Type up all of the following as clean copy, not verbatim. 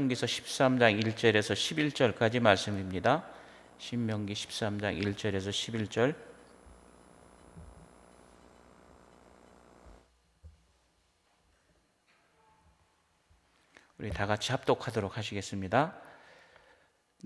신명기서 13장 1절에서 11절까지 말씀입니다. 신명기 13장 1절에서 11절. 우리 다 같이 합독하도록 하시겠습니다.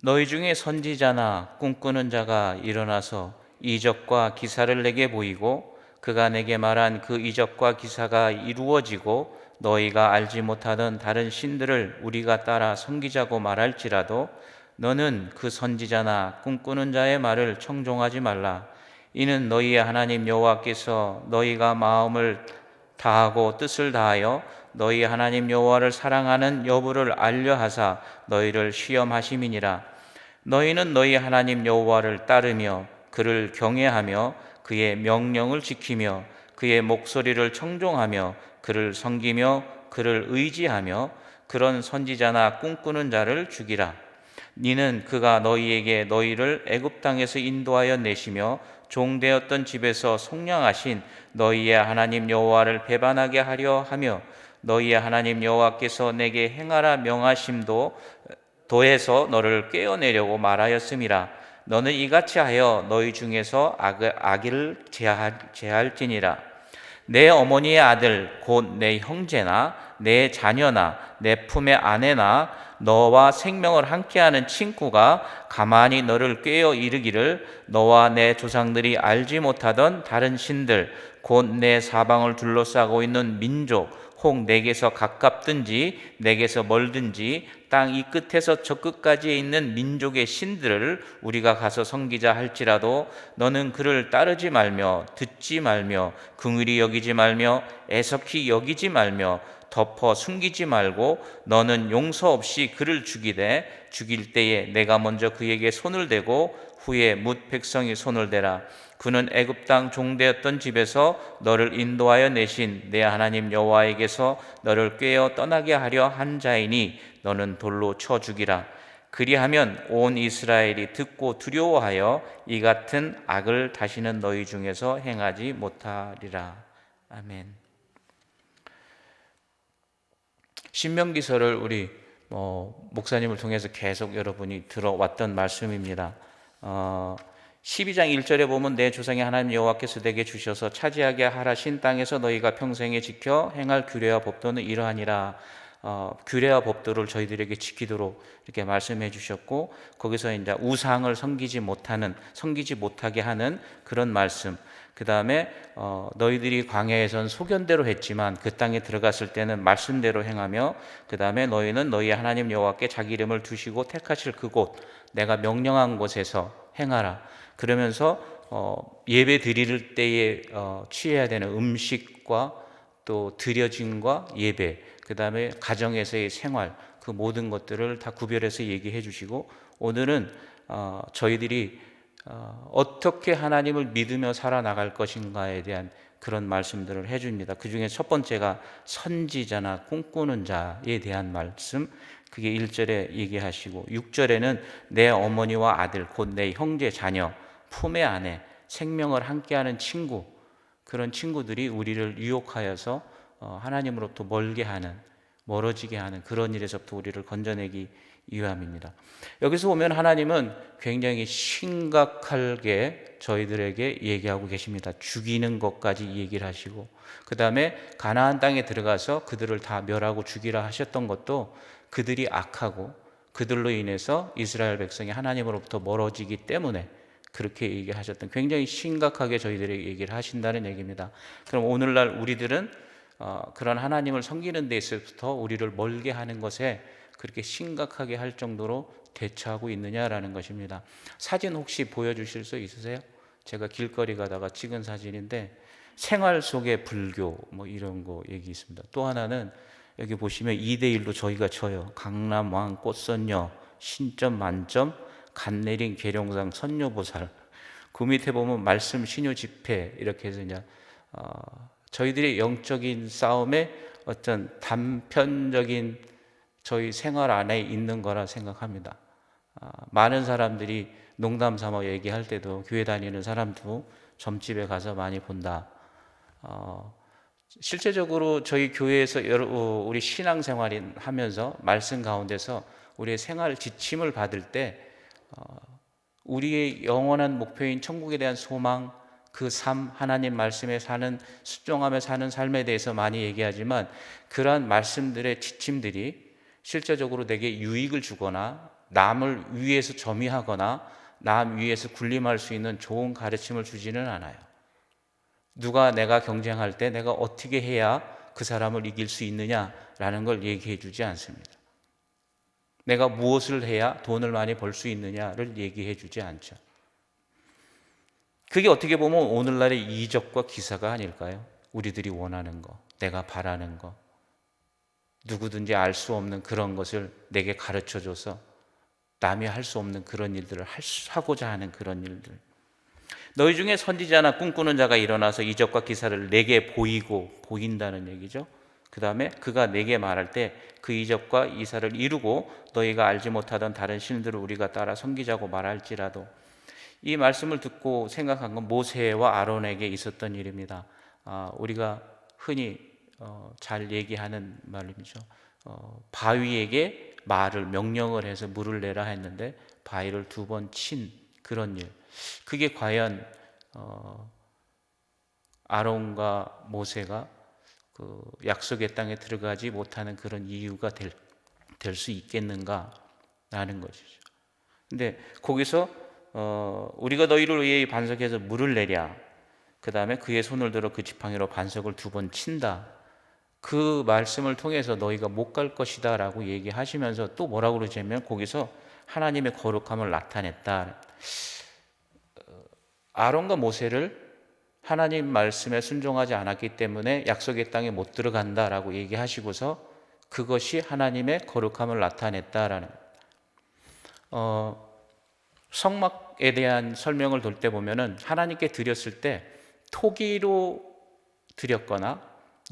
너희 중에 선지자나 꿈꾸는 자가 일어나서 이적과 기사를 내게 보이고 그가 내게 말한 그 이적과 기사가 이루어지고 너희가 알지 못하던 다른 신들을 우리가 따라 섬기자고 말할지라도 너는 그 선지자나 꿈꾸는 자의 말을 청종하지 말라. 이는 너희의 하나님 여호와께서 너희가 마음을 다하고 뜻을 다하여 너희 하나님 여호와를 사랑하는 여부를 알려하사 너희를 시험하심이니라. 너희는 너희 하나님 여호와를 따르며 그를 경외하며 그의 명령을 지키며 그의 목소리를 청종하며 그를 섬기며 그를 의지하며 그런 선지자나 꿈꾸는 자를 죽이라. 니는 그가 너희에게 너희를 애굽 땅에서 인도하여 내시며 종되었던 집에서 속량하신 너희의 하나님 여호와를 배반하게 하려 하며 너희의 하나님 여호와께서 내게 행하라 명하심도 도에서 너를 꿰어내려고 말하였음이라. 너는 이같이 하여 너희 중에서 악을 제할지니라. 내 어머니의 아들 곧 내 형제나 내 자녀나 내 품의 아내나 너와 생명을 함께하는 친구가 가만히 너를 꿰어 이르기를 너와 내 조상들이 알지 못하던 다른 신들 곧 내 사방을 둘러싸고 있는 민족 혹 내게서 가깝든지 내게서 멀든지 땅 이 끝에서 저 끝까지에 있는 민족의 신들을 우리가 가서 섬기자 할지라도 너는 그를 따르지 말며 듣지 말며 긍휼히 여기지 말며 애석히 여기지 말며 덮어 숨기지 말고 너는 용서 없이 그를 죽이되 죽일 때에 내가 먼저 그에게 손을 대고 후에 뭇 백성이 손을 대라. 그는 애굽 땅 종되었던 집에서 너를 인도하여 내신 내 하나님 여호와에게서 너를 꿰어 떠나게 하려 한 자이니 너는 돌로 쳐 죽이라. 그리하면 온 이스라엘이 듣고 두려워하여 이 같은 악을 다시는 너희 중에서 행하지 못하리라. 아멘. 신명기서를 우리 목사님을 통해서 계속 여러분이 들어왔던 말씀입니다. 12장 1절에 보면 내 조상의 하나님 여호와께서 내게 주셔서 차지하게 하라신 땅에서 너희가 평생에 지켜 행할 규례와 법도는 이러하니라. 규례와 법도를 저희들에게 지키도록 이렇게 말씀해 주셨고, 거기서 이제 우상을 섬기지 못하게 하는 그런 말씀. 그 다음에 너희들이 광야에선 소견대로 했지만 그 땅에 들어갔을 때는 말씀대로 행하며, 그 다음에 너희는 너희 하나님 여호와께 자기 이름을 두시고 택하실 그곳 내가 명령한 곳에서 행하라. 그러면서 예배 드릴 때에 취해야 되는 음식과 또 드려짐과 예배, 그 다음에 가정에서의 생활, 그 모든 것들을 다 구별해서 얘기해 주시고, 오늘은 저희들이 어떻게 하나님을 믿으며 살아나갈 것인가에 대한 그런 말씀들을 해줍니다. 그 중에 첫 번째가 선지자나 꿈꾸는 자에 대한 말씀, 그게 1절에 얘기하시고 6절에는 내 어머니와 아들 곧 내 형제 자녀 품의 아내 생명을 함께하는 친구, 그런 친구들이 우리를 유혹하여서 하나님으로부터 멀어지게 하는 그런 일에서부터 우리를 건져내기 위함입니다. 여기서 보면 하나님은 굉장히 심각하게 저희들에게 얘기하고 계십니다. 죽이는 것까지 얘기를 하시고, 그 다음에 가나안 땅에 들어가서 그들을 다 멸하고 죽이라 하셨던 것도 그들이 악하고 그들로 인해서 이스라엘 백성이 하나님으로부터 멀어지기 때문에 그렇게 얘기하셨던, 굉장히 심각하게 저희들에게 얘기를 하신다는 얘기입니다. 그럼 오늘날 우리들은 그런 하나님을 섬기는 데 있어서부터 우리를 멀게 하는 것에 그렇게 심각하게 할 정도로 대처하고 있느냐라는 것입니다. 사진 혹시 보여주실 수 있으세요? 제가 길거리 가다가 찍은 사진인데, 생활 속의 불교 뭐 이런 거 얘기 있습니다. 또 하나는 여기 보시면 2대1로 저희가 쳐요. 강남왕 꽃선녀 신점 만점 간내린 계룡상 선녀보살. 그 밑에 보면 말씀 신유 집회, 이렇게 해서 이제 저희들의 영적인 싸움의 어떤 단편적인 저희 생활 안에 있는 거라 생각합니다. 많은 사람들이 농담 삼아 얘기할 때도 교회 다니는 사람도 점집에 가서 많이 본다. 실제적으로 저희 교회에서 우리 신앙생활을 하면서 말씀 가운데서 우리의 생활 지침을 받을 때 우리의 영원한 목표인 천국에 대한 소망, 그 삶, 하나님 말씀에 사는, 순종하며 사는 삶에 대해서 많이 얘기하지만 그러한 말씀들의 지침들이 실제적으로 내게 유익을 주거나 남을 위해서 점유하거나 남 위에서 군림할 수 있는 좋은 가르침을 주지는 않아요. 누가 내가 경쟁할 때 내가 어떻게 해야 그 사람을 이길 수 있느냐라는 걸 얘기해 주지 않습니다. 내가 무엇을 해야 돈을 많이 벌 수 있느냐를 얘기해 주지 않죠. 그게 어떻게 보면 오늘날의 이적과 기사가 아닐까요? 우리들이 원하는 거, 내가 바라는 거, 누구든지 알 수 없는 그런 것을 내게 가르쳐줘서 남이 할 수 없는 그런 일들을 하고자 하는 그런 일들. 너희 중에 선지자나 꿈꾸는 자가 일어나서 이적과 기사를 내게 보인다는 얘기죠. 그 다음에 그가 내게 말할 때 그 이적과 이사를 이루고 너희가 알지 못하던 다른 신들을 우리가 따라 섬기자고 말할지라도. 이 말씀을 듣고 생각한 건 모세와 아론에게 있었던 일입니다. 우리가 흔히 잘 얘기하는 말이죠. 바위에게 명령을 해서 물을 내라 했는데 바위를 2번 친 그런 일. 그게 과연 아론과 모세가 그 약속의 땅에 들어가지 못하는 그런 이유가 될 수 있겠는가라는 것이죠. 근데 거기서 우리가 너희를 위해 반석에서 물을 내랴. 그 다음에 그의 손을 들어 그 지팡이로 반석을 2번 친다. 그 말씀을 통해서 너희가 못 갈 것이다 라고 얘기하시면서 또 뭐라고 그러냐면 거기서 하나님의 거룩함을 나타냈다. 아론과 모세를 하나님 말씀에 순종하지 않았기 때문에 약속의 땅에 못 들어간다라고 얘기하시고서 그것이 하나님의 거룩함을 나타냈다라는 성막에 대한 설명을 돌 때 보면은 하나님께 드렸을 때 토기로 드렸거나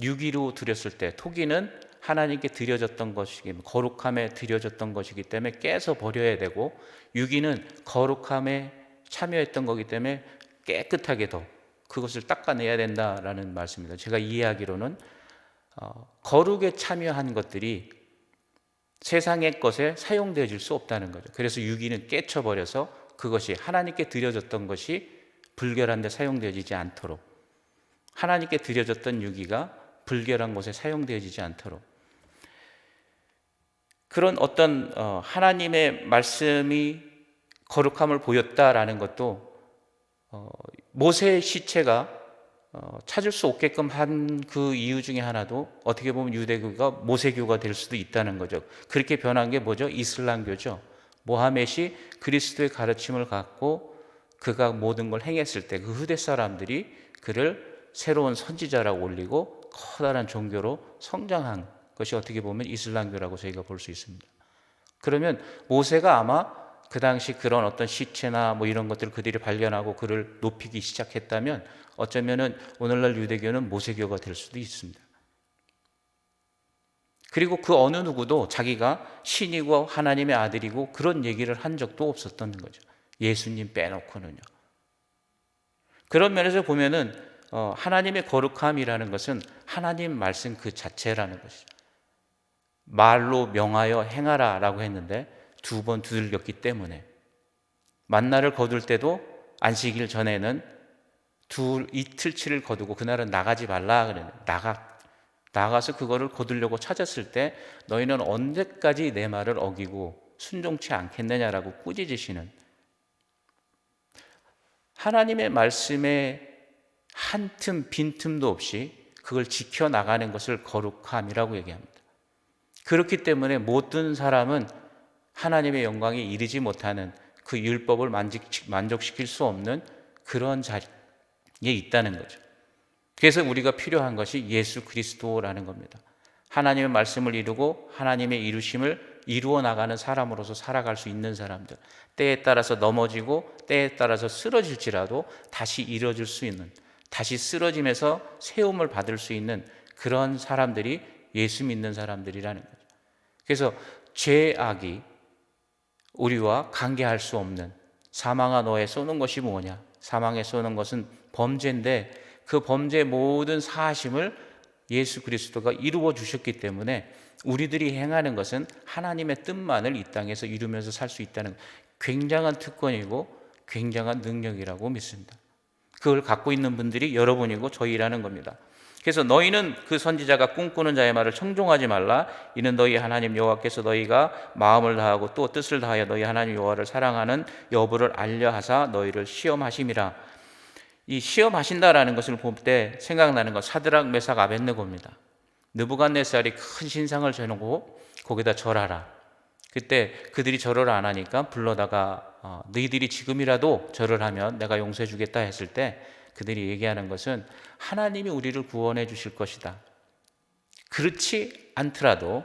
유기로 드렸을 때 토기는 하나님께 드려졌던 것이기 거룩함에 드려졌던 것이기 때문에 깨서 버려야 되고 유기는 거룩함에 참여했던 거기 때문에 깨끗하게 더 그것을 닦아내야 된다라는 말씀입니다. 제가 이해하기로는 거룩에 참여한 것들이 세상의 것에 사용되어질 수 없다는 거죠. 그래서 유기는 깨쳐버려서 그것이 하나님께 드려졌던 것이 불결한 데 사용되어지지 않도록 하나님께 드려졌던 유기가 불결한 곳에 사용되어지지 않도록 그런 어떤 하나님의 말씀이 거룩함을 보였다라는 것도 모세의 시체가 찾을 수 없게끔 한 그 이유 중에 하나도 어떻게 보면 유대교가 모세교가 될 수도 있다는 거죠. 그렇게 변한 게 뭐죠? 이슬람교죠. 모하멧이 그리스도의 가르침을 갖고 그가 모든 걸 행했을 때 그 후대 사람들이 그를 새로운 선지자라고 올리고 커다란 종교로 성장한 것이 어떻게 보면 이슬람교라고 저희가 볼 수 있습니다. 그러면 모세가 아마 그 당시 그런 어떤 시체나 뭐 이런 것들을 그들이 발견하고 그를 높이기 시작했다면 어쩌면은 오늘날 유대교는 모세교가 될 수도 있습니다. 그리고 그 어느 누구도 자기가 신이고 하나님의 아들이고 그런 얘기를 한 적도 없었던 거죠. 예수님 빼놓고는요. 그런 면에서 보면은 하나님의 거룩함이라는 것은 하나님 말씀 그 자체라는 것이죠. 말로 명하여 행하라 라고 했는데 2번 두들겼기 때문에 만나를 거둘 때도 안식일 전에는 이틀치를 거두고 그날은 나가지 말라 그래요. 나가서 그거를 거두려고 찾았을 때 너희는 언제까지 내 말을 어기고 순종치 않겠느냐라고 꾸짖으시는 하나님의 말씀에 한 틈 빈틈도 없이 그걸 지켜나가는 것을 거룩함이라고 얘기합니다. 그렇기 때문에 모든 사람은 하나님의 영광에 이르지 못하는 그 율법을 만족시킬 수 없는 그런 자리에 있다는 거죠. 그래서 우리가 필요한 것이 예수 그리스도라는 겁니다. 하나님의 말씀을 이루고 하나님의 이루심을 이루어 나가는 사람으로서 살아갈 수 있는 사람들, 때에 따라서 넘어지고 때에 따라서 쓰러질지라도 다시 일어질 수 있는, 다시 쓰러짐에서 세움을 받을 수 있는 그런 사람들이 예수 믿는 사람들이라는 거죠. 그래서 죄악이 우리와 관계할 수 없는 사망아 너에 쏘는 것이 뭐냐? 사망에 쏘는 것은 범죄인데 그 범죄의 모든 사하심을 예수 그리스도가 이루어 주셨기 때문에 우리들이 행하는 것은 하나님의 뜻만을 이 땅에서 이루면서 살 수 있다는 굉장한 특권이고 굉장한 능력이라고 믿습니다. 그걸 갖고 있는 분들이 여러분이고 저희라는 겁니다. 그래서 너희는 그 선지자가 꿈꾸는 자의 말을 청종하지 말라. 이는 너희 하나님 여호와께서 너희가 마음을 다하고 또 뜻을 다하여 너희 하나님 여호와를 사랑하는 여부를 알려하사 너희를 시험하심이라. 이 시험하신다라는 것을 볼 때 생각나는 건 사드락 메삭 아벳느고입니다. 느부갓네살이 큰 신상을 져놓고 거기다 절하라. 그때 그들이 절을 안 하니까 불러다가 너희들이 지금이라도 절을 하면 내가 용서해 주겠다 했을 때 그들이 얘기하는 것은 하나님이 우리를 구원해 주실 것이다. 그렇지 않더라도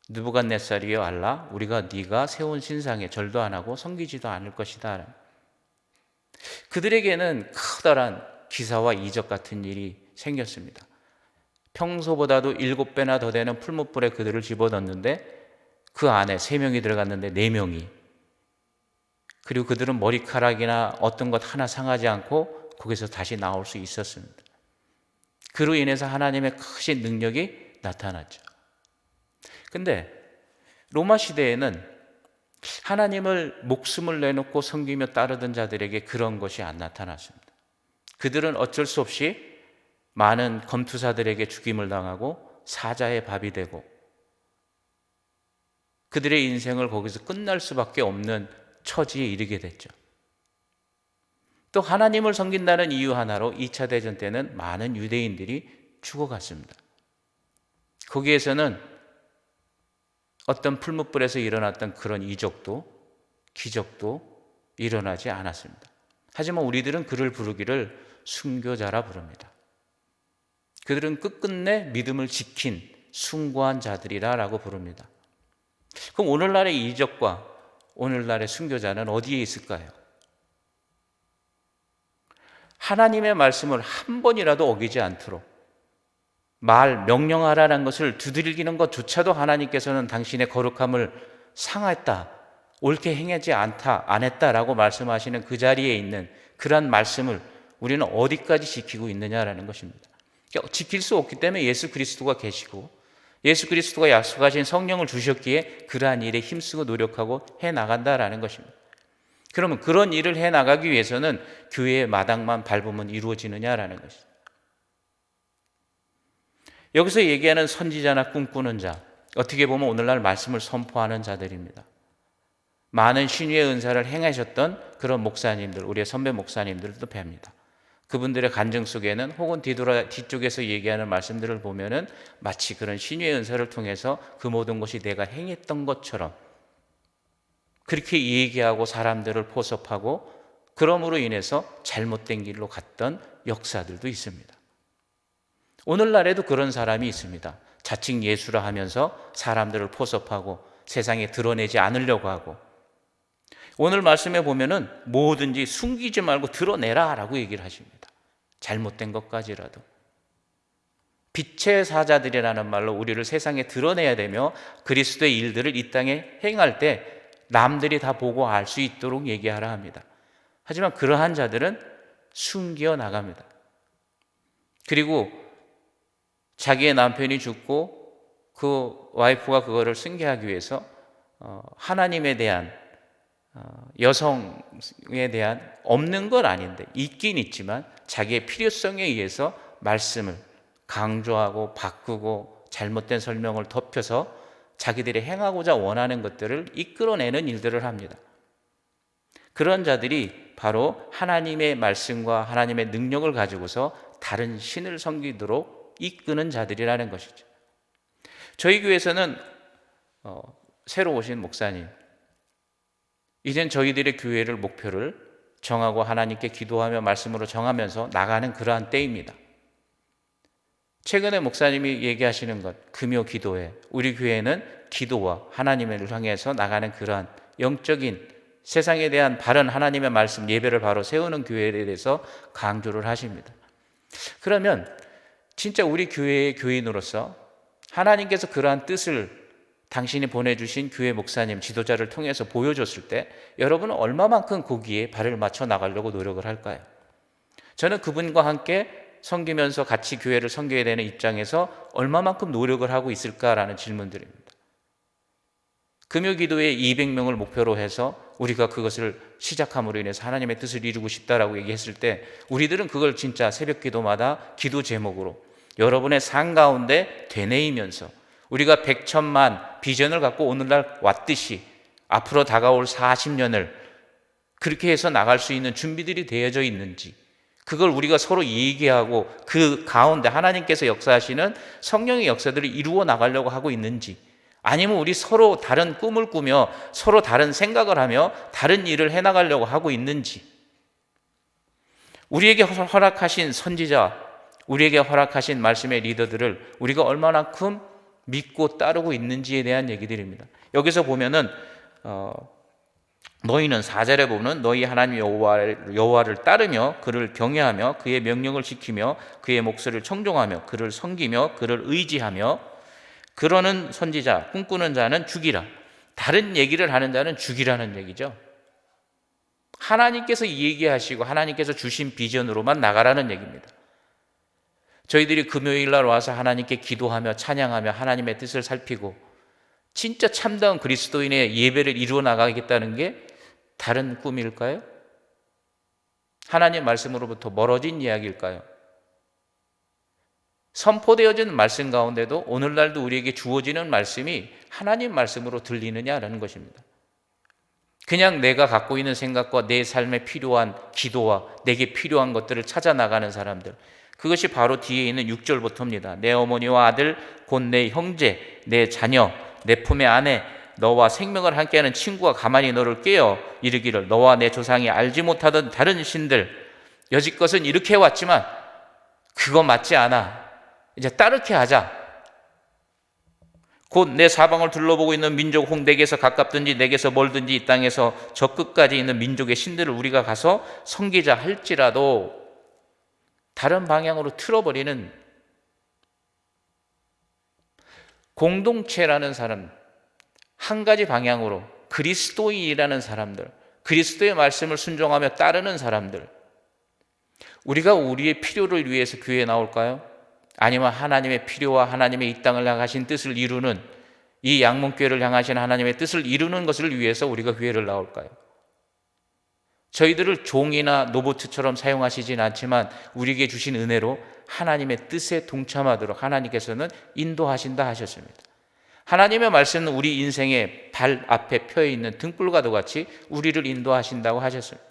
느부갓네살이여 알라, 우리가 네가 세운 신상에 절도 안 하고 섬기지도 않을 것이다. 그들에게는 커다란 기사와 이적 같은 일이 생겼습니다. 평소보다도 7배나 더 되는 풀무불에 그들을 집어넣는데 그 안에 3명이 들어갔는데 4명이, 그리고 그들은 머리카락이나 어떤 것 하나 상하지 않고 거기서 다시 나올 수 있었습니다. 그로 인해서 하나님의 크신 능력이 나타났죠. 근데 로마 시대에는 하나님을 목숨을 내놓고 섬기며 따르던 자들에게 그런 것이 안 나타났습니다. 그들은 어쩔 수 없이 많은 검투사들에게 죽임을 당하고 사자의 밥이 되고 그들의 인생을 거기서 끝날 수밖에 없는 처지에 이르게 됐죠. 또 하나님을 섬긴다는 이유 하나로 2차 대전 때는 많은 유대인들이 죽어갔습니다. 거기에서는 어떤 풀무불에서 일어났던 그런 이적도 기적도 일어나지 않았습니다. 하지만 우리들은 그를 부르기를 순교자라 부릅니다. 그들은 끝끝내 믿음을 지킨 숭고한 자들이라고 부릅니다. 그럼 오늘날의 이적과 오늘날의 순교자는 어디에 있을까요? 하나님의 말씀을 한 번이라도 어기지 않도록 명령하라는 것을 두들기는 것조차도 하나님께서는 당신의 거룩함을 상했다, 옳게 행하지 않다, 안 했다라고 말씀하시는 그 자리에 있는 그러한 말씀을 우리는 어디까지 지키고 있느냐라는 것입니다. 지킬 수 없기 때문에 예수 그리스도가 계시고 예수 그리스도가 약속하신 성령을 주셨기에 그러한 일에 힘쓰고 노력하고 해나간다라는 것입니다. 그러면 그런 일을 해나가기 위해서는 교회의 마당만 밟으면 이루어지느냐라는 것입니다. 여기서 얘기하는 선지자나 꿈꾸는 자, 어떻게 보면 오늘날 말씀을 선포하는 자들입니다. 많은 신유의 은사를 행하셨던 그런 목사님들, 우리의 선배 목사님들도 뵙니다. 그분들의 간증 속에는 혹은 뒤쪽에서 얘기하는 말씀들을 보면은 마치 그런 신유의 은사를 통해서 그 모든 것이 내가 행했던 것처럼 그렇게 얘기하고 사람들을 포섭하고 그럼으로 인해서 잘못된 길로 갔던 역사들도 있습니다. 오늘날에도 그런 사람이 있습니다. 자칭 예수라 하면서 사람들을 포섭하고 세상에 드러내지 않으려고 하고, 오늘 말씀에 보면은 뭐든지 숨기지 말고 드러내라 라고 얘기를 하십니다. 잘못된 것까지라도. 빛의 사자들이라는 말로 우리를 세상에 드러내야 되며 그리스도의 일들을 이 땅에 행할 때 남들이 다 보고 알 수 있도록 얘기하라 합니다. 하지만 그러한 자들은 숨겨 나갑니다. 그리고 자기의 남편이 죽고 그 와이프가 그거를 승계하기 위해서 하나님에 대한 여성에 대한 없는 건 아닌데 있긴 있지만 자기의 필요성에 의해서 말씀을 강조하고 바꾸고 잘못된 설명을 덮여서 자기들이 행하고자 원하는 것들을 이끌어내는 일들을 합니다. 그런 자들이 바로 하나님의 말씀과 하나님의 능력을 가지고서 다른 신을 섬기도록 이끄는 자들이라는 것이죠. 저희 교회에서는 새로 오신 목사님, 이젠 저희들의 교회를 목표를 정하고 하나님께 기도하며 말씀으로 정하면서 나가는 그러한 때입니다. 최근에 목사님이 얘기하시는 것, 금요 기도회, 우리 교회는 기도와 하나님을 향해서 나가는 그러한 영적인 세상에 대한 바른 하나님의 말씀, 예배를 바로 세우는 교회에 대해서 강조를 하십니다. 그러면 진짜 우리 교회의 교인으로서 하나님께서 그러한 뜻을 당신이 보내주신 교회 목사님, 지도자를 통해서 보여줬을 때 여러분은 얼마만큼 거기에 발을 맞춰 나가려고 노력을 할까요? 저는 그분과 함께 섬기면서 같이 교회를 섬겨야 되는 입장에서 얼마만큼 노력을 하고 있을까라는 질문들입니다. 금요기도회 200명을 목표로 해서 우리가 그것을 시작함으로 인해서 하나님의 뜻을 이루고 싶다라고 얘기했을 때 우리들은 그걸 진짜 새벽기도마다 기도 제목으로 여러분의 삶 가운데 되뇌이면서 우리가 백천만 비전을 갖고 오늘날 왔듯이 앞으로 다가올 40년을 그렇게 해서 나갈 수 있는 준비들이 되어져 있는지, 그걸 우리가 서로 얘기하고 그 가운데 하나님께서 역사하시는 성령의 역사들을 이루어 나가려고 하고 있는지, 아니면 우리 서로 다른 꿈을 꾸며 서로 다른 생각을 하며 다른 일을 해나가려고 하고 있는지, 우리에게 허락하신 선지자, 우리에게 허락하신 말씀의 리더들을 우리가 얼마만큼 믿고 따르고 있는지에 대한 얘기들입니다. 여기서 보면은 너희는 4절에 보면 너희 하나님 여호와를 따르며 그를 경외하며 그의 명령을 지키며 그의 목소리를 청종하며 그를 섬기며 그를 의지하며 그러는 선지자, 꿈꾸는 자는 죽이라. 다른 얘기를 하는 자는 죽이라는 얘기죠. 하나님께서 얘기하시고 하나님께서 주신 비전으로만 나가라는 얘기입니다. 저희들이 금요일 날 와서 하나님께 기도하며 찬양하며 하나님의 뜻을 살피고 진짜 참다운 그리스도인의 예배를 이루어 나가겠다는 게 다른 꿈일까요? 하나님 말씀으로부터 멀어진 이야기일까요? 선포되어진 말씀 가운데도 오늘날도 우리에게 주어지는 말씀이 하나님 말씀으로 들리느냐라는 것입니다. 그냥 내가 갖고 있는 생각과 내 삶에 필요한 기도와 내게 필요한 것들을 찾아 나가는 사람들, 그것이 바로 뒤에 있는 6절부터입니다. 내 어머니와 아들 곧 내 형제, 내 자녀, 내 품의 아내, 너와 생명을 함께하는 친구가 가만히 너를 깨어 이르기를 너와 내 조상이 알지 못하던 다른 신들, 여지껏은 이렇게 해왔지만 그거 맞지 않아. 이제 따르게 하자. 곧 내 사방을 둘러보고 있는 민족 혹 내게서 가깝든지 내게서 멀든지 이 땅에서 저 끝까지 있는 민족의 신들을 우리가 가서 섬기자 할지라도 다른 방향으로 틀어버리는 공동체라는 사람, 한 가지 방향으로 그리스도인이라는 사람들, 그리스도의 말씀을 순종하며 따르는 사람들, 우리가 우리의 필요를 위해서 교회에 나올까요? 아니면 하나님의 필요와 하나님의 이 땅을 향하신 뜻을 이루는, 이 양문교회를 향하신 하나님의 뜻을 이루는 것을 위해서 우리가 교회를 나올까요? 저희들을 종이나 노보트처럼 사용하시진 않지만 우리에게 주신 은혜로 하나님의 뜻에 동참하도록 하나님께서는 인도하신다 하셨습니다. 하나님의 말씀은 우리 인생의 발 앞에 펴 있는 등불과도 같이 우리를 인도하신다고 하셨습니다.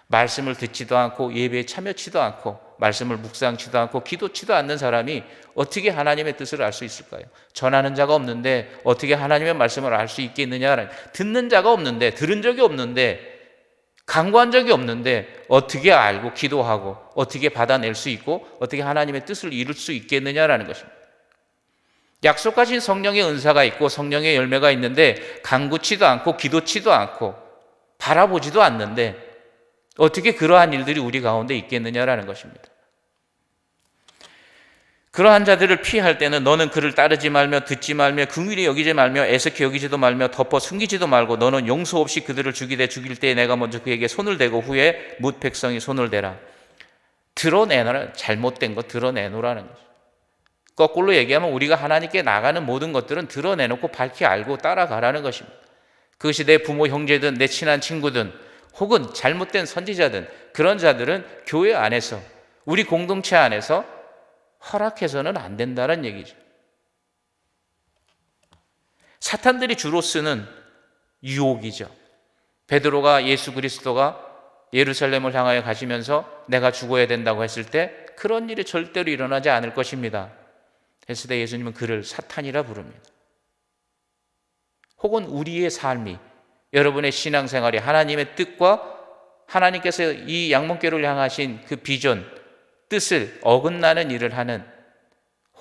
말씀을 듣지도 않고 예배에 참여치도 않고 말씀을 묵상치도 않고 기도치도 않는 사람이 어떻게 하나님의 뜻을 알 수 있을까요? 전하는 자가 없는데 어떻게 하나님의 말씀을 알 수 있겠느냐? 듣는 자가 없는데, 들은 적이 없는데, 강구한 적이 없는데 어떻게 알고 기도하고 어떻게 받아낼 수 있고 어떻게 하나님의 뜻을 이룰 수 있겠느냐라는 것입니다. 약속하신 성령의 은사가 있고 성령의 열매가 있는데 간구치도 않고 기도치도 않고 바라보지도 않는데 어떻게 그러한 일들이 우리 가운데 있겠느냐라는 것입니다. 그러한 자들을 피할 때는 너는 그를 따르지 말며 듣지 말며 긍휼히 여기지 말며 애석히 여기지도 말며 덮어 숨기지도 말고 너는 용서 없이 그들을 죽이되 죽일 때에 내가 먼저 그에게 손을 대고 후에 뭇 백성이 손을 대라. 드러내노라. 잘못된 거 드러내노라는 거죠. 거꾸로 얘기하면 우리가 하나님께 나가는 모든 것들은 드러내놓고 밝히 알고 따라가라는 것입니다. 그것이 내 부모 형제든 내 친한 친구든 혹은 잘못된 선지자든 그런 자들은 교회 안에서 우리 공동체 안에서 허락해서는 안 된다는 얘기죠. 사탄들이 주로 쓰는 유혹이죠. 베드로가 예수 그리스도가 예루살렘을 향하여 가시면서 내가 죽어야 된다고 했을 때 그런 일이 절대로 일어나지 않을 것입니다 했을 때 예수님은 그를 사탄이라 부릅니다. 혹은 우리의 삶이, 여러분의 신앙생활이 하나님의 뜻과 하나님께서 이 양문교를 향하신 그 비전, 뜻을 어긋나는 일을 하는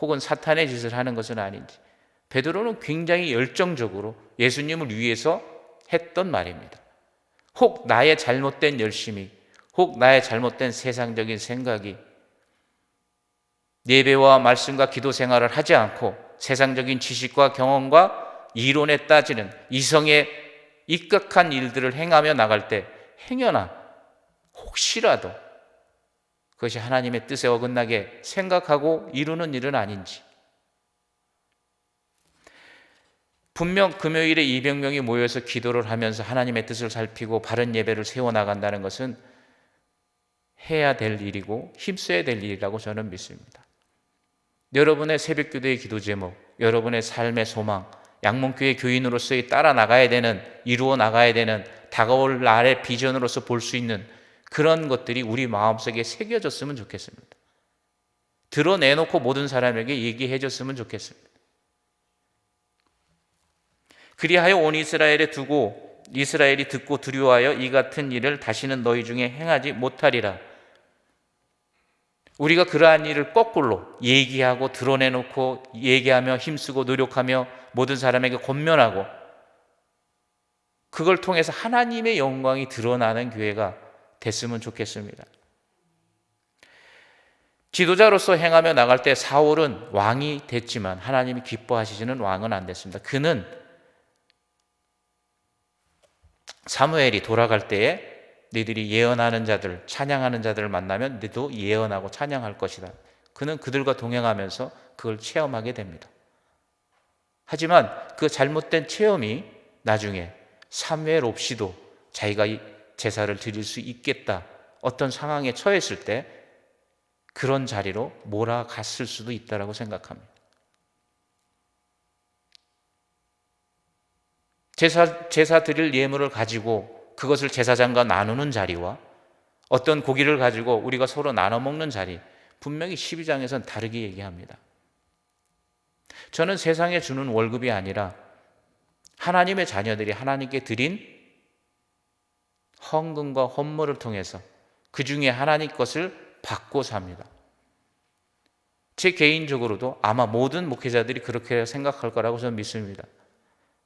혹은 사탄의 짓을 하는 것은 아닌지, 베드로는 굉장히 열정적으로 예수님을 위해서 했던 말입니다. 혹 나의 잘못된 열심이, 혹 나의 잘못된 세상적인 생각이 예배와 말씀과 기도 생활을 하지 않고 세상적인 지식과 경험과 이론에 따지는 이성에 입각한 일들을 행하며 나갈 때 행여나 혹시라도 그것이 하나님의 뜻에 어긋나게 생각하고 이루는 일은 아닌지. 분명 금요일에 200명이 모여서 기도를 하면서 하나님의 뜻을 살피고 바른 예배를 세워나간다는 것은 해야 될 일이고 힘써야 될 일이라고 저는 믿습니다. 여러분의 새벽기도의 기도 제목, 여러분의 삶의 소망, 양문교회 교인으로서의 따라 나가야 되는, 이루어 나가야 되는 다가올 날의 비전으로서 볼 수 있는 그런 것들이 우리 마음속에 새겨졌으면 좋겠습니다. 드러내놓고 모든 사람에게 얘기해 줬으면 좋겠습니다. 그리하여 온 이스라엘에 두고 이스라엘이 듣고 두려워하여 이 같은 일을 다시는 너희 중에 행하지 못하리라. 우리가 그러한 일을 거꾸로 얘기하고 드러내놓고 얘기하며 힘쓰고 노력하며 모든 사람에게 권면하고 그걸 통해서 하나님의 영광이 드러나는 교회가 됐으면 좋겠습니다. 지도자로서 행하며 나갈 때 사울은 왕이 됐지만 하나님이 기뻐하시지는 왕은 안 됐습니다. 그는 사무엘이 돌아갈 때에 너희들이 예언하는 자들, 찬양하는 자들을 만나면 너희도 예언하고 찬양할 것이다. 그는 그들과 동행하면서 그걸 체험하게 됩니다. 하지만 그 잘못된 체험이 나중에 사무엘 없이도 자기가 제사를 드릴 수 있겠다, 어떤 상황에 처했을 때 그런 자리로 몰아갔을 수도 있다고 생각합니다. 제사 드릴 예물을 가지고 그것을 제사장과 나누는 자리와 어떤 고기를 가지고 우리가 서로 나눠 먹는 자리, 분명히 12장에서는 다르게 얘기합니다. 저는 세상에 주는 월급이 아니라 하나님의 자녀들이 하나님께 드린 헌금과 헌물을 통해서 그 중에 하나님 것을 받고 삽니다. 제 개인적으로도 아마 모든 목회자들이 그렇게 생각할 거라고 저는 믿습니다.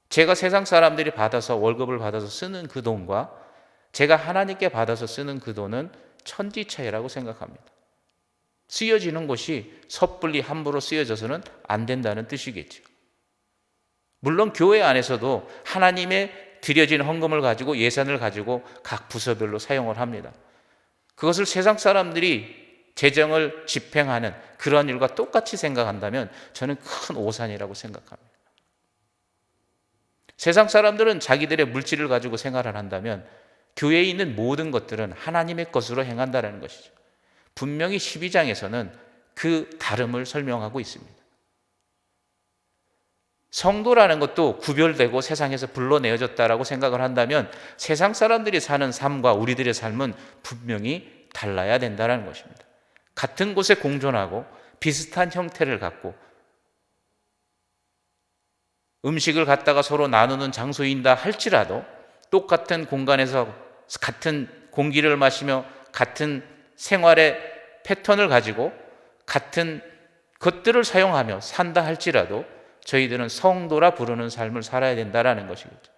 제가 세상 사람들이 받아서 월급을 받아서 쓰는 그 돈과 제가 하나님께 받아서 쓰는 그 돈은 천지 차이라고 생각합니다. 쓰여지는 곳이 섣불리 함부로 쓰여져서는 안 된다는 뜻이겠죠. 물론 교회 안에서도 하나님의 드려진 헌금을 가지고 예산을 가지고 각 부서별로 사용을 합니다. 그것을 세상 사람들이 재정을 집행하는 그런 일과 똑같이 생각한다면 저는 큰 오산이라고 생각합니다. 세상 사람들은 자기들의 물질을 가지고 생활을 한다면 교회에 있는 모든 것들은 하나님의 것으로 행한다는 것이죠. 분명히 12장에서는 그 다름을 설명하고 있습니다. 성도라는 것도 구별되고 세상에서 불러내어졌다라고 생각을 한다면 세상 사람들이 사는 삶과 우리들의 삶은 분명히 달라야 된다는 것입니다. 같은 곳에 공존하고 비슷한 형태를 갖고 음식을 갖다가 서로 나누는 장소인다 할지라도 똑같은 공간에서 같은 공기를 마시며 같은 생활의 패턴을 가지고 같은 것들을 사용하며 산다 할지라도 저희들은 성도라 부르는 삶을 살아야 된다는 것이겠죠.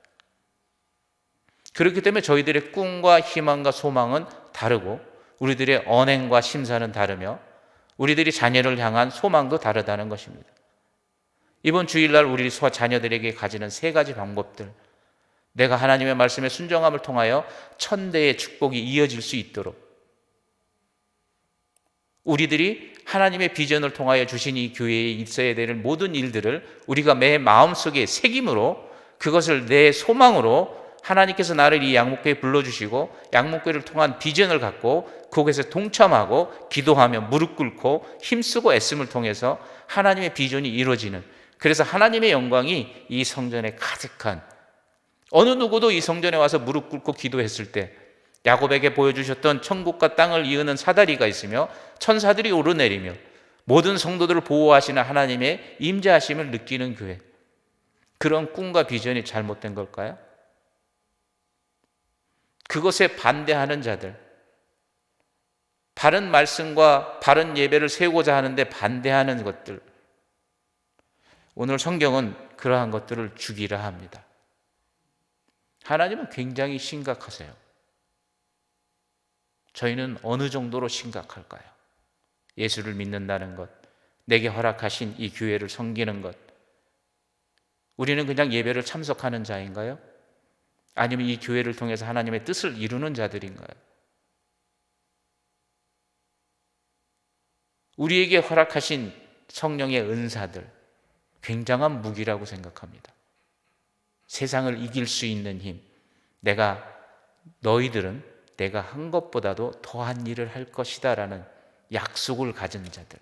그렇기 때문에 저희들의 꿈과 희망과 소망은 다르고 우리들의 언행과 심사는 다르며 우리들이 자녀를 향한 소망도 다르다는 것입니다. 이번 주일날 우리 자녀들에게 가지는 세 가지 방법들, 내가 하나님의 말씀에 순종함을 통하여 천대의 축복이 이어질 수 있도록 우리들이 하나님의 비전을 통하여 주신 이 교회에 있어야 되는 모든 일들을 우리가 매 마음속에 새김으로 그것을 내 소망으로 하나님께서 나를 이 양목교회에 불러주시고 양목교회를 통한 비전을 갖고 그곳에 동참하고 기도하며 무릎 꿇고 힘쓰고 애씀을 통해서 하나님의 비전이 이루어지는, 그래서 하나님의 영광이 이 성전에 가득한, 어느 누구도 이 성전에 와서 무릎 꿇고 기도했을 때 야곱에게 보여주셨던 천국과 땅을 이으는 사다리가 있으며 천사들이 오르내리며 모든 성도들을 보호하시는 하나님의 임재하심을 느끼는 교회, 그런 꿈과 비전이 잘못된 걸까요? 그것에 반대하는 자들, 바른 말씀과 바른 예배를 세우고자 하는데 반대하는 것들, 오늘 성경은 그러한 것들을 죽이라 합니다. 하나님은 굉장히 심각하세요. 저희는 어느 정도로 심각할까요? 예수를 믿는다는 것, 내게 허락하신 이 교회를 섬기는 것, 우리는 그냥 예배를 참석하는 자인가요? 아니면 이 교회를 통해서 하나님의 뜻을 이루는 자들인가요? 우리에게 허락하신 성령의 은사들, 굉장한 무기라고 생각합니다. 세상을 이길 수 있는 힘, 너희들은 내가 한 것보다도 더한 일을 할 것이다 라는 약속을 가진 자들,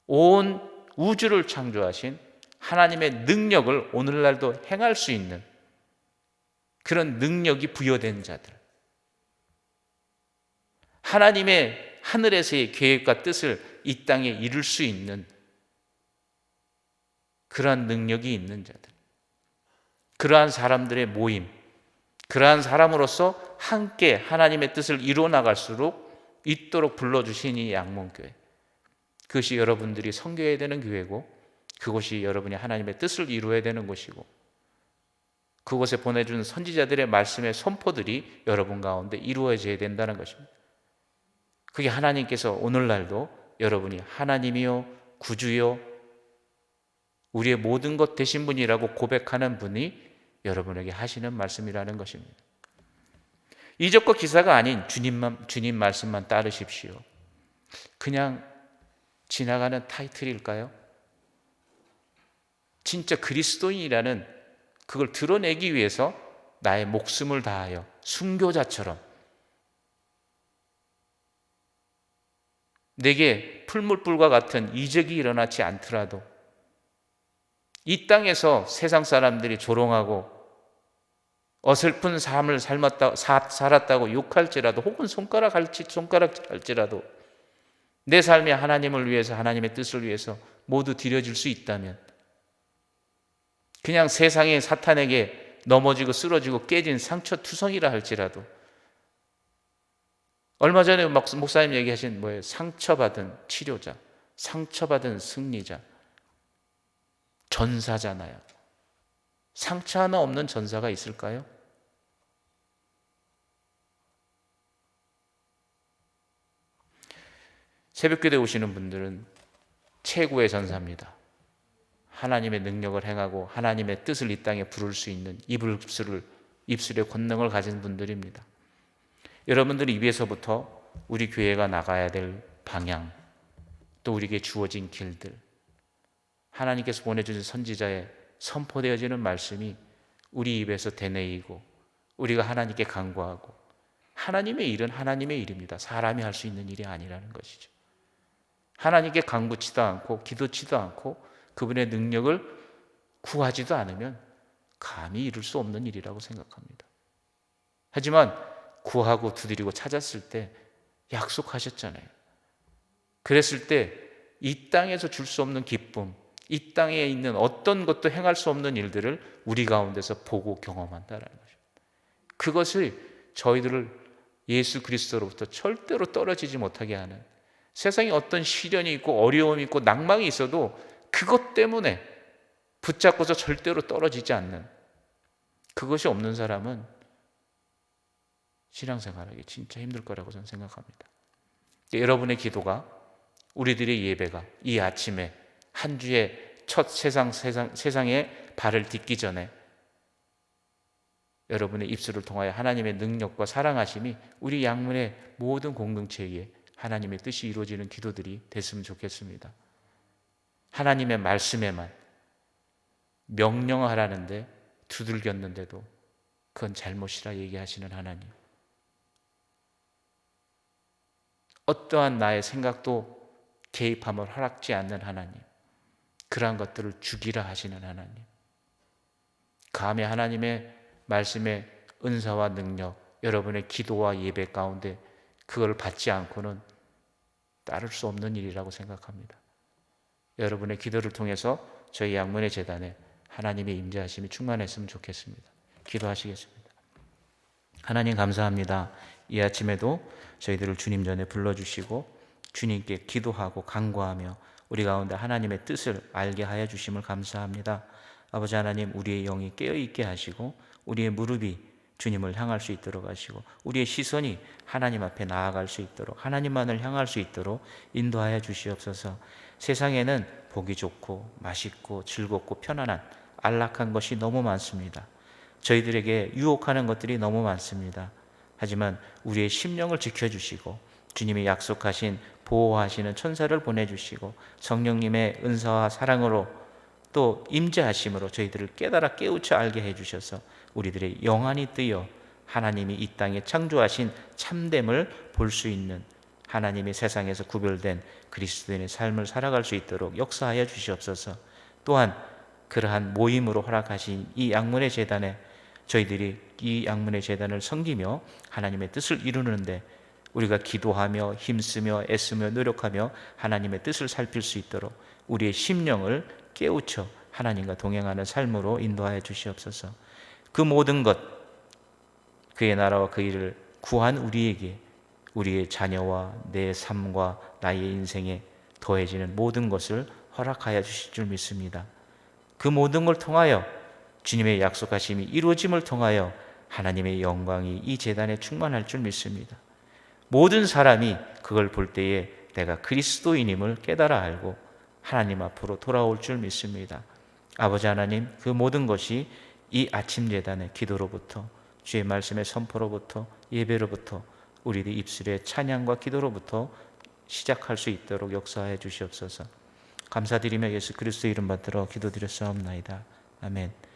온 우주를 창조하신 하나님의 능력을 오늘날도 행할 수 있는 그런 능력이 부여된 자들, 하나님의 하늘에서의 계획과 뜻을 이 땅에 이룰 수 있는 그러한 능력이 있는 자들, 그러한 사람들의 모임, 그러한 사람으로서 함께 하나님의 뜻을 이루어 나갈수록 있도록 불러주신 이 양문교회, 그것이 여러분들이 섬겨야 되는 교회고, 그것이 여러분이 하나님의 뜻을 이루어야 되는 곳이고, 그곳에 보내준 선지자들의 말씀의 선포들이 여러분 가운데 이루어져야 된다는 것입니다. 그게 하나님께서 오늘날도 여러분이 하나님이요 구주요 우리의 모든 것 되신 분이라고 고백하는 분이 여러분에게 하시는 말씀이라는 것입니다. 이적과 기사가 아닌 주님 말씀만 따르십시오. 그냥 지나가는 타이틀일까요? 진짜 그리스도인이라는 그걸 드러내기 위해서 나의 목숨을 다하여 순교자처럼 내게 풀물불과 같은 이적이 일어나지 않더라도 이 땅에서 세상 사람들이 조롱하고 어설픈 삶을 살았다고 욕할지라도, 혹은 손가락질할지라도 내 삶이 하나님을 위해서, 하나님의 뜻을 위해서 모두 드려질 수 있다면, 그냥 세상의 사탄에게 넘어지고 쓰러지고 깨진 상처투성이라 할지라도, 얼마 전에 목사님 얘기하신 뭐예요? 상처받은 치료자, 상처받은 승리자, 전사잖아요. 상처 하나 없는 전사가 있을까요? 새벽기도에 오시는 분들은 최고의 전사입니다. 하나님의 능력을 행하고 하나님의 뜻을 이 땅에 부를 수 있는 입술의 권능을 가진 분들입니다. 여러분들 입에서부터 우리 교회가 나가야 될 방향, 또 우리에게 주어진 길들, 하나님께서 보내주신 선지자의 선포되어지는 말씀이 우리 입에서 되뇌이고 우리가 하나님께 간구하고, 하나님의 일은 하나님의 일입니다. 사람이 할 수 있는 일이 아니라는 것이죠. 하나님께 간구치도 않고 기도치도 않고 그분의 능력을 구하지도 않으면 감히 이룰 수 없는 일이라고 생각합니다. 하지만 구하고 두드리고 찾았을 때 약속하셨잖아요. 그랬을 때 이 땅에서 줄 수 없는 기쁨, 이 땅에 있는 어떤 것도 행할 수 없는 일들을 우리 가운데서 보고 경험한다는 것입니다. 그것을 저희들을 예수 그리스도로부터 절대로 떨어지지 못하게 하는, 세상에 어떤 시련이 있고 어려움이 있고 낭망이 있어도 그것 때문에 붙잡고서 절대로 떨어지지 않는, 그것이 없는 사람은 신앙생활하기 진짜 힘들 거라고 저는 생각합니다. 여러분의 기도가, 우리들의 예배가 이 아침에 한 주의 첫 세상에 발을 딛기 전에 여러분의 입술을 통하여 하나님의 능력과 사랑하심이 우리 양문의 모든 공동체에 하나님의 뜻이 이루어지는 기도들이 됐으면 좋겠습니다. 하나님의 말씀에만 명령하라는데 두들겼는데도 그건 잘못이라 얘기하시는 하나님, 어떠한 나의 생각도 개입함을 허락지 않는 하나님, 그러한 것들을 죽이라 하시는 하나님, 감히 하나님의 말씀의 은사와 능력, 여러분의 기도와 예배 가운데 그걸 받지 않고는 따를 수 없는 일이라고 생각합니다. 여러분의 기도를 통해서 저희 양문의 재단에 하나님의 임재하심이 충만했으면 좋겠습니다. 기도하시겠습니다. 하나님 감사합니다. 이 아침에도 저희들을 주님 전에 불러주시고 주님께 기도하고 간구하며 우리 가운데 하나님의 뜻을 알게 하여 주심을 감사합니다. 아버지 하나님, 우리의 영이 깨어있게 하시고 우리의 무릎이 주님을 향할 수 있도록 하시고 우리의 시선이 하나님 앞에 나아갈 수 있도록, 하나님만을 향할 수 있도록 인도하여 주시옵소서. 세상에는 보기 좋고 맛있고 즐겁고 편안한 안락한 것이 너무 많습니다. 저희들에게 유혹하는 것들이 너무 많습니다. 하지만 우리의 심령을 지켜주시고 주님이 약속하신 보호하시는 천사를 보내주시고 성령님의 은사와 사랑으로 또 임재하심으로 저희들을 깨달아 깨우쳐 알게 해주셔서 우리들의 영안이 뜨여 하나님이 이 땅에 창조하신 참됨을 볼 수 있는 하나님의 세상에서 구별된 그리스도인의 삶을 살아갈 수 있도록 역사하여 주시옵소서. 또한 그러한 모임으로 허락하신 이 양문의 제단에 저희들이 이 양문의 제단을 섬기며 하나님의 뜻을 이루는데 우리가 기도하며 힘쓰며 애쓰며 노력하며 하나님의 뜻을 살필 수 있도록 우리의 심령을 깨우쳐 하나님과 동행하는 삶으로 인도하여 주시옵소서. 그 모든 것, 그의 나라와 그 일을 구한 우리에게 우리의 자녀와 내 삶과 나의 인생에 더해지는 모든 것을 허락하여 주실 줄 믿습니다. 그 모든 걸 통하여 주님의 약속하심이 이루어짐을 통하여 하나님의 영광이 이 제단에 충만할 줄 믿습니다. 모든 사람이 그걸 볼 때에 내가 그리스도인임을 깨달아 알고 하나님 앞으로 돌아올 줄 믿습니다. 아버지 하나님, 그 모든 것이 이 아침 제단의 기도로부터 주의 말씀의 선포로부터 예배로부터 우리들 입술의 찬양과 기도로부터 시작할 수 있도록 역사해 주시옵소서. 감사드리며 예수 그리스도의 이름 받들어 기도드렸사옵나이다. 아멘.